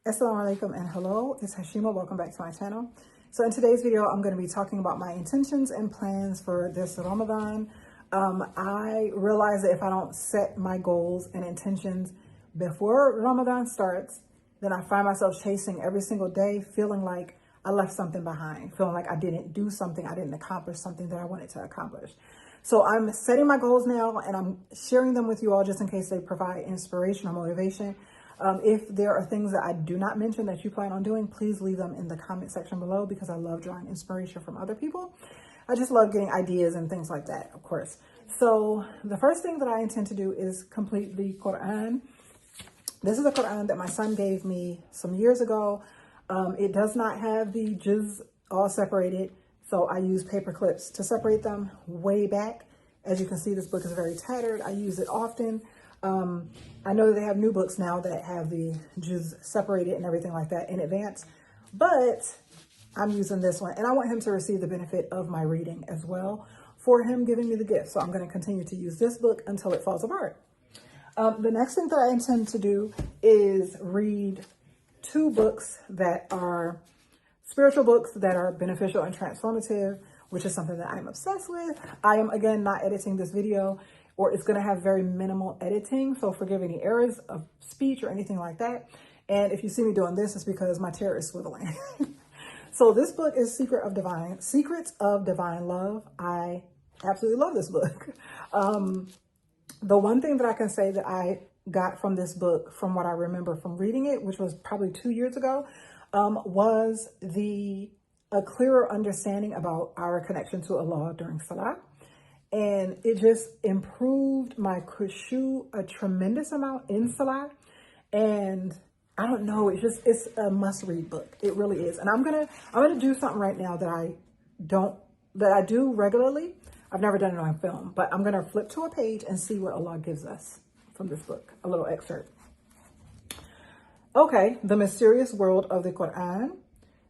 Assalamu alaikum and hello, it's Hashima. Welcome back to my channel. So in today's video, I'm going to be talking about my intentions and plans for this Ramadan. I realize that if I don't set my goals and intentions before Ramadan starts, then I find myself chasing every single day, feeling like I left something behind, feeling like I didn't do something, I didn't accomplish something that I wanted to accomplish. So I'm setting my goals now and I'm sharing them with you all just in case they provide inspiration or motivation. If there are things that I do not mention that you plan on doing, please leave them in the comment section below because I love drawing inspiration from other people. I just love getting ideas and things like that, of course. So the first thing that I intend to do is complete the Quran. This is a Quran that my son gave me some years ago. It does not have the juz all separated, so I use paper clips to separate them way back. As you can see, this book is very tattered. I use it often. I know that they have new books now that have the juz separated and everything like that in advance, but I'm using this one and I want him to receive the benefit of my reading as well for him giving me the gift. So I'm going to continue to use this book until it falls apart. The next thing that I intend to do is read 2 books that are spiritual books that are beneficial and transformative, which is something that I'm obsessed with. I am, again, not editing this video, or it's going to have very minimal editing. So forgive any errors of speech or anything like that. And if you see me doing this, it's because my chair is swiveling. So this book is Secrets of Divine Love. I absolutely love this book. The one thing that I can say that I got from this book, from what I remember from reading it, which was probably 2 years ago, was a clearer understanding about our connection to Allah during Salah. And it just improved my khushu a tremendous amount in Salah. And I don't know, it's a must read book. It really is. And I'm gonna do something right now that I do regularly. I've never done it on film, but I'm gonna flip to a page and see what Allah gives us from this book, a little excerpt. Okay, the mysterious world of the Quran.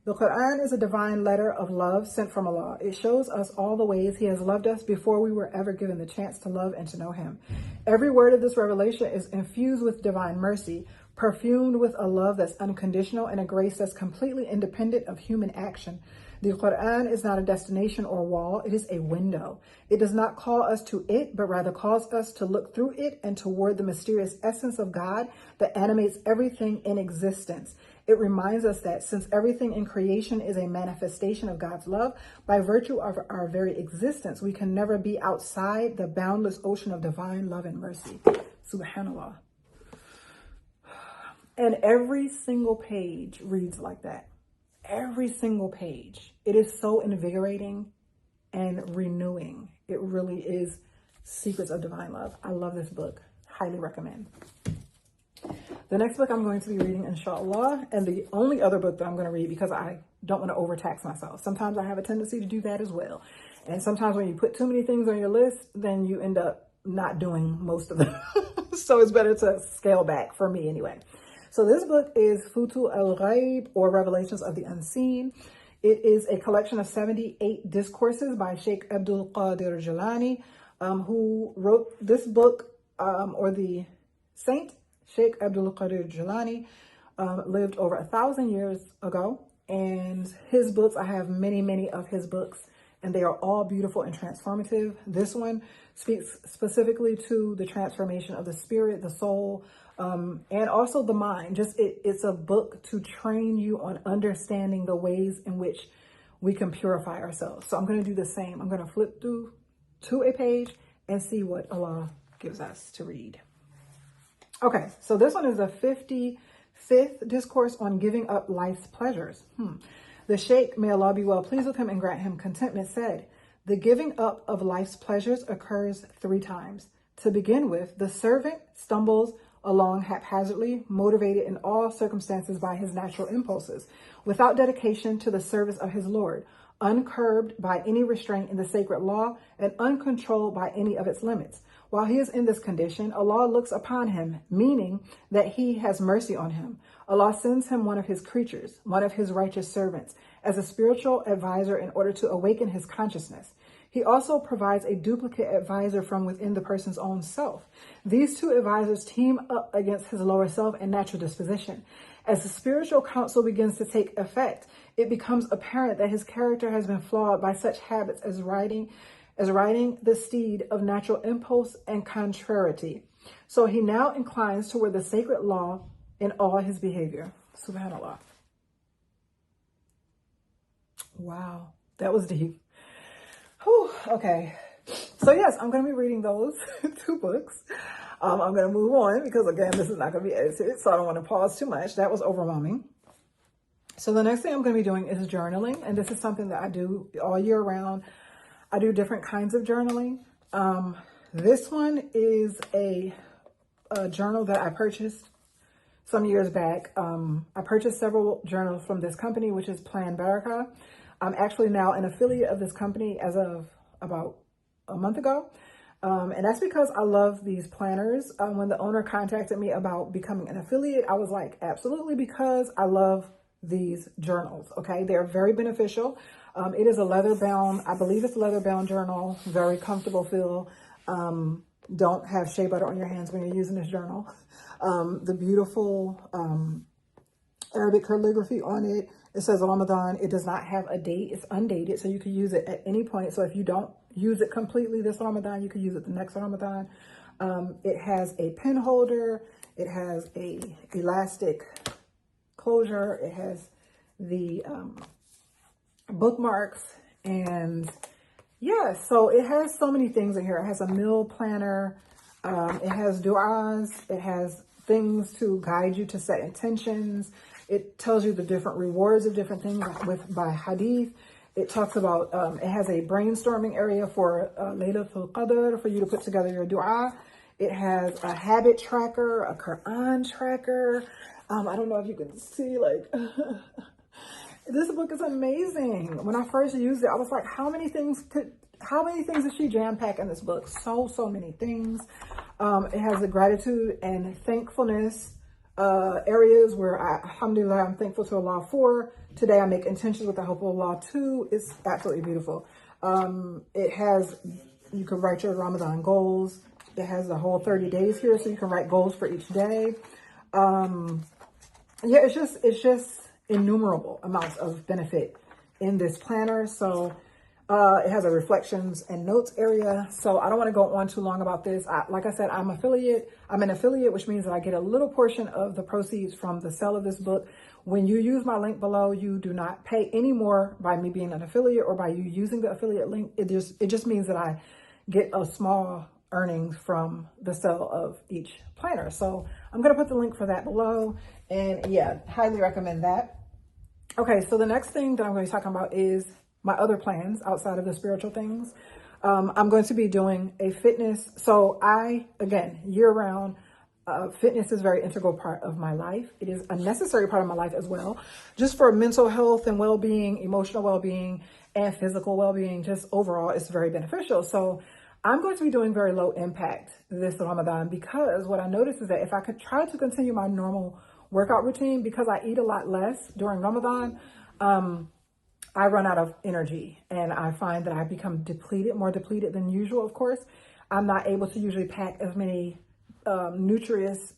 The Quran is a divine letter of love sent from Allah. It shows us all the ways He has loved us before we were ever given the chance to love and to know Him. Every word of this revelation is infused with divine mercy, perfumed with a love that's unconditional and a grace that's completely independent of human action. The Quran is not a destination or wall. It is a window. It does not call us to it, but rather calls us to look through it and toward the mysterious essence of God that animates everything in existence. It reminds us that since everything in creation is a manifestation of God's love, by virtue of our very existence, we can never be outside the boundless ocean of divine love and mercy. Subhanallah. And every single page reads like that. Every single page. It is so invigorating and renewing. It really is Secrets of Divine Love. I love this book. Highly recommend. The next book I'm going to be reading, inshallah, and the only other book that I'm going to read because I don't want to overtax myself. Sometimes I have a tendency to do that as well. And sometimes when you put too many things on your list, then you end up not doing most of them. So it's better to scale back, for me anyway. So this book is Futu al-Ghaib, or Revelations of the Unseen. It is a collection of 78 discourses by Sheikh Abdul Qadir Jilani, who wrote this book, or the saint, Sheikh Abdul Qadir Jilani, lived over 1,000 years ago. And his books, I have many, many of his books, and they are all beautiful and transformative. This one speaks specifically to the transformation of the spirit, the soul, and also the mind. It's a book to train you on understanding the ways in which we can purify ourselves. So I'm going to do the same. I'm going to flip through to a page and see what Allah gives us to read. Okay, so this one is the 55th discourse on giving up life's pleasures. The Sheikh, may Allah be well pleased with him and grant him contentment, said, the giving up of life's pleasures occurs 3 times. To begin with, the servant stumbles along haphazardly, motivated in all circumstances by his natural impulses, without dedication to the service of his Lord, uncurbed by any restraint in the sacred law, and uncontrolled by any of its limits. While he is in this condition, Allah looks upon him, meaning that He has mercy on him. Allah sends him one of His creatures, one of His righteous servants, as a spiritual advisor in order to awaken his consciousness. He also provides a duplicate advisor from within the person's own self. These two advisors team up against his lower self and natural disposition. As the spiritual counsel begins to take effect, it becomes apparent that his character has been flawed by such habits as riding the steed of natural impulse and contrariety. So he now inclines toward the sacred law in all his behavior. Subhanallah. Wow, that was deep. Whew, okay, so yes, I'm going to be reading those two books. I'm going to move on because, again, this is not going to be edited, so I don't want to pause too much. That was overwhelming. So the next thing I'm going to be doing is journaling, and this is something that I do all year round. I do different kinds of journaling. This one is a journal that I purchased some years back. I purchased several journals from this company, which is Barakah. I'm actually now an affiliate of this company as of about a month ago. And that's because I love these planners. When the owner contacted me about becoming an affiliate, I was like, absolutely, because I love these journals. Okay, they're very beneficial. It is a leather bound, I believe it's a leather bound journal, very comfortable feel. Don't have shea butter on your hands when you're using this journal. The beautiful Arabic calligraphy on it. It says Ramadan. It does not have a date. It's undated, so you can use it at any point. So if you don't use it completely this Ramadan, you can use it the next Ramadan. It has a pen holder. It has a elastic closure. It has the bookmarks, and yeah, so it has so many things in here. It has a meal planner. It has du'as. It has things to guide you to set intentions. It tells you the different rewards of different things by hadith. It talks about, it has a brainstorming area for Laylatul Qadr for you to put together your dua. It has a habit tracker, a Quran tracker. I don't know if you can see, like, this book is amazing. When I first used it, I was like, how many things did she jam pack in this book? So many things. It has the gratitude and thankfulness areas where alhamdulillah, I'm thankful to Allah for. Today I make intentions with the help of Allah too. It's absolutely beautiful. It has, you can write your Ramadan goals. It has the whole 30 days here, so you can write goals for each day. Yeah, it's just innumerable amounts of benefit in this planner. So it has a reflections and notes area. So I don't want to go on too long about this. Like I said, I'm an affiliate, which means that I get a little portion of the proceeds from the sale of this book. When you use my link below, you do not pay any more by me being an affiliate or by you using the affiliate link. It just means that I get a small earnings from the sale of each planner. So I'm going to put the link for that below, and yeah, highly recommend that. Okay, so the next thing that I'm going to be talking about is my other plans outside of the spiritual things. I'm going to be doing a fitness. So again, year round, fitness is a very integral part of my life. It is a necessary part of my life as well, just for mental health and well-being, emotional well-being, and physical well-being. Just overall, it's very beneficial. So I'm going to be doing very low impact this Ramadan, because what I noticed is that if I could try to continue my normal workout routine, because I eat a lot less during Ramadan, I run out of energy, and I find that I become more depleted than usual. Of course, I'm not able to usually pack as many nutritious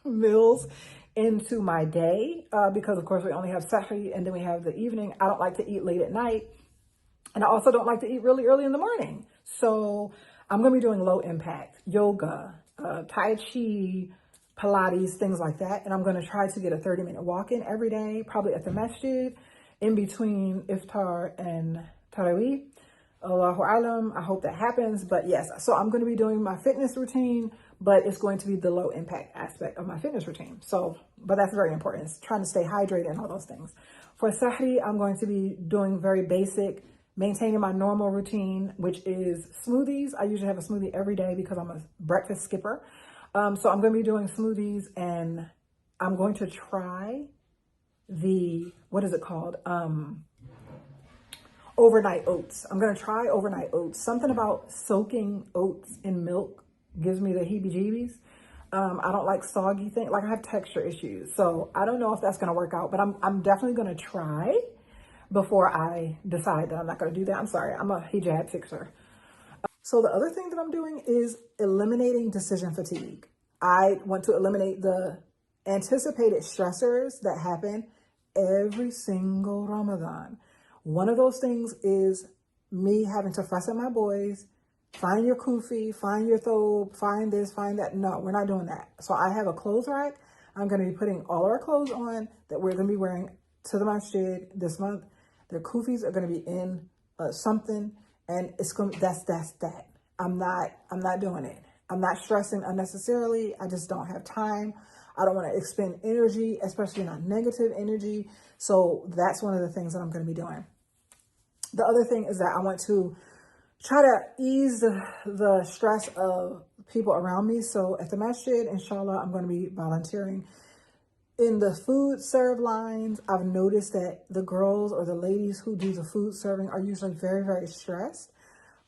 meals into my day, because of course we only have Sahri and then we have the evening. I don't like to eat late at night, and I also don't like to eat really early in the morning. So I'm going to be doing low impact yoga, Tai Chi, Pilates, things like that. And I'm going to try to get a 30-minute walk in every day, probably at the masjid, in between iftar and tarawih. Allahu alam. I hope that happens. But yes, so I'm going to be doing my fitness routine, but it's going to be the low impact aspect of my fitness routine. So, but that's very important. It's trying to stay hydrated and all those things. For Sahri, I'm going to be doing very basic, maintaining my normal routine, which is smoothies. I usually have a smoothie every day because I'm a breakfast skipper. So I'm going to be doing smoothies, and I'm going to try what is it called? Overnight oats. I'm going to try overnight oats. Something about soaking oats in milk gives me the heebie-jeebies. I don't like soggy things. Like, I have texture issues. So I don't know if that's going to work out, but I'm definitely going to try. before I decide that I'm not going to do that. I'm sorry, I'm a hijab fixer. So the other thing that I'm doing is eliminating decision fatigue. I want to eliminate the anticipated stressors that happen every single Ramadan. One of those things is me having to fuss at my boys, find your kufi, find your thobe, find this, find that. No, we're not doing that. So I have a clothes rack. I'm going to be putting all our clothes on that we're going to be wearing to the masjid this month. Their kufis are going to be in something, and it's going. That's that. I'm not doing it. I'm not stressing unnecessarily. I just don't have time. I don't want to expend energy, especially not negative energy. So that's one of the things that I'm going to be doing. The other thing is that I want to try to ease the stress of people around me. So at the masjid, inshallah, I'm going to be volunteering in the food serve lines. I've noticed that the girls or the ladies who do the food serving are usually very, very stressed.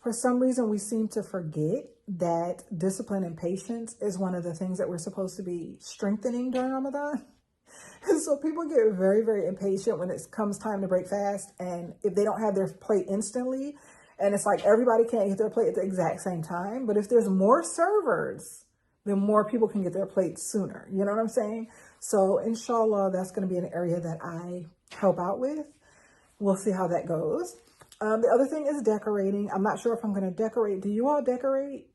For some reason, we seem to forget that discipline and patience is one of the things that we're supposed to be strengthening during Ramadan. So people get very, very impatient when it comes time to break fast. And if they don't have their plate instantly, and it's like everybody can't get their plate at the exact same time. But if there's more servers, then more people can get their plates sooner. You know what I'm saying? So inshallah, that's going to be an area that I help out with. We'll see how that goes. The other thing is decorating. I'm not sure if I'm going to decorate. Do you all decorate?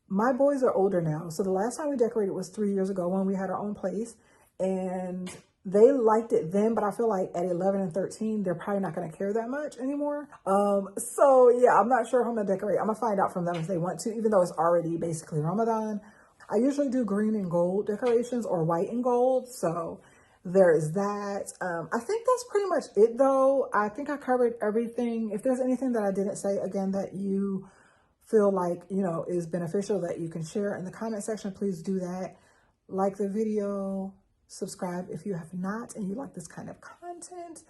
My boys are older now. So the last time we decorated was 3 years ago when we had our own place. And they liked it then, but I feel like at 11 and 13, they're probably not going to care that much anymore. So yeah, I'm not sure if I'm going to decorate. I'm going to find out from them if they want to, even though it's already basically Ramadan. I usually do green and gold decorations or white and gold. So there is that. I think that's pretty much it though. I think I covered everything. If there's anything that I didn't say, again, that you feel like, you know, is beneficial that you can share in the comment section, please do that. Like the video, subscribe if you have not and you like this kind of content.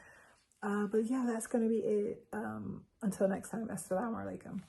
But yeah, that's going to be it. Until next time, assalamu alaikum.